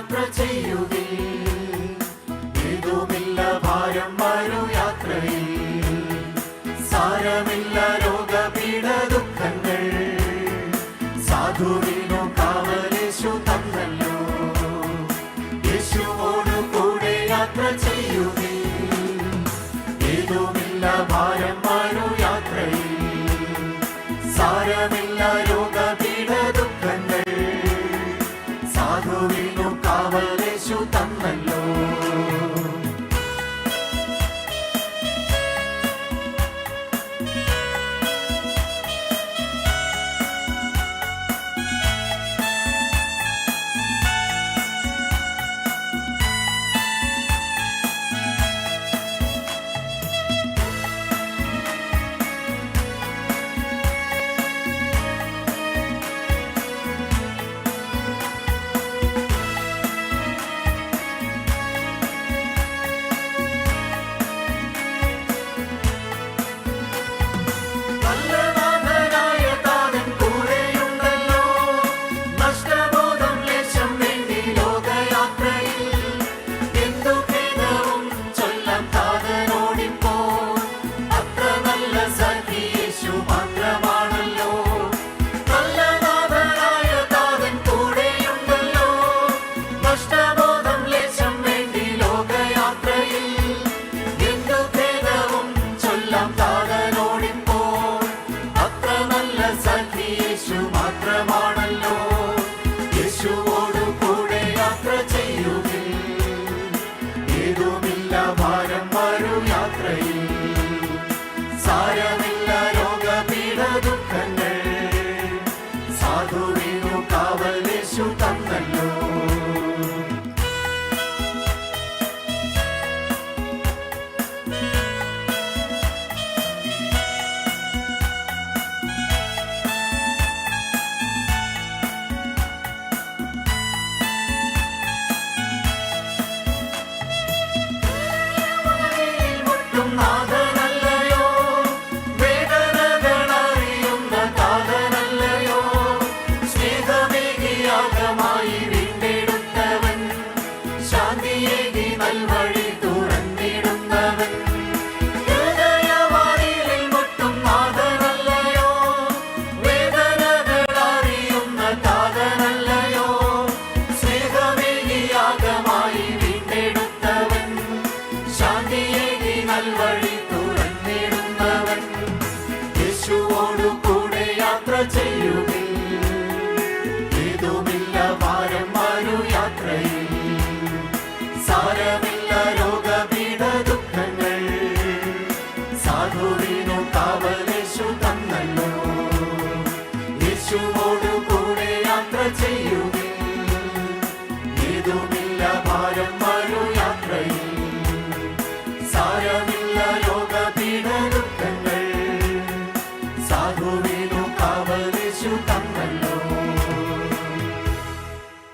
യാത്ര ചെയ്യുകേ, ഏതുമില്ല ഭാരം വരു യാത്രയിൽ, സാരമില്ല രോഗപീഠ ദുഃഖങ്ങൾ, സാധുവിനു കാവലേശു തന്നല്ലോ. യേശുവോടു കൂടെ യാത്ര ചെയ്യുകേ, ഏതുമില്ല ഭാരം വരു യാത്രയിൽ, സാരമില്ല രോഗപീഠ ദുഃഖങ്ങൾ, സാധുവിനു കാവലേശു തന്നല്ലോ. യേശുവോടു കൂടെ യാത്ര ചെയ്യുകേ, ഏതുമില്ല ഭാരം വരു യാത്രയിൽ, സാരമില്ല രോഗപീഠ ദുഃഖങ്ങൾ, സാധുവിനു കാവലേശു തന്നല്ലോ. നാഥനല്ലയോ, വേദനകളറിയുന്ന താതനല്ലയോ, സ്നേഹമേകിയാഗമായി വീണ്ടെടുത്തവൻ, ശാന്തിയേകി നൽവഴി തുറന്നിടുന്നവൻ. ഹൃദയവാതിലിൽ മുട്ടും നാഥനല്ലയോ, വേദനകളറിയുന്ന താതനല്ലയോ, സ്നേഹമേകിയാഗമായി വീണ്ടെടുത്തവൻ, ശാന്തിയേകി നൽവഴി തുറന്നിടുന്നവൻ. യേശുവോടു കൂടെ യാത്ര ചെയ്യുകേ, ഏതുമില്ല ഭാരം വരു യാത്രയിൽ, സാരമില്ല രോഗപീഠ ദുഃഖങ്ങൾ, സാധുവിനു കാവലേശു തന്നല്ലോ. യേശുവോടു കൂടെ യാത്ര ചെയ്യുകേ, ഏതുമില്ല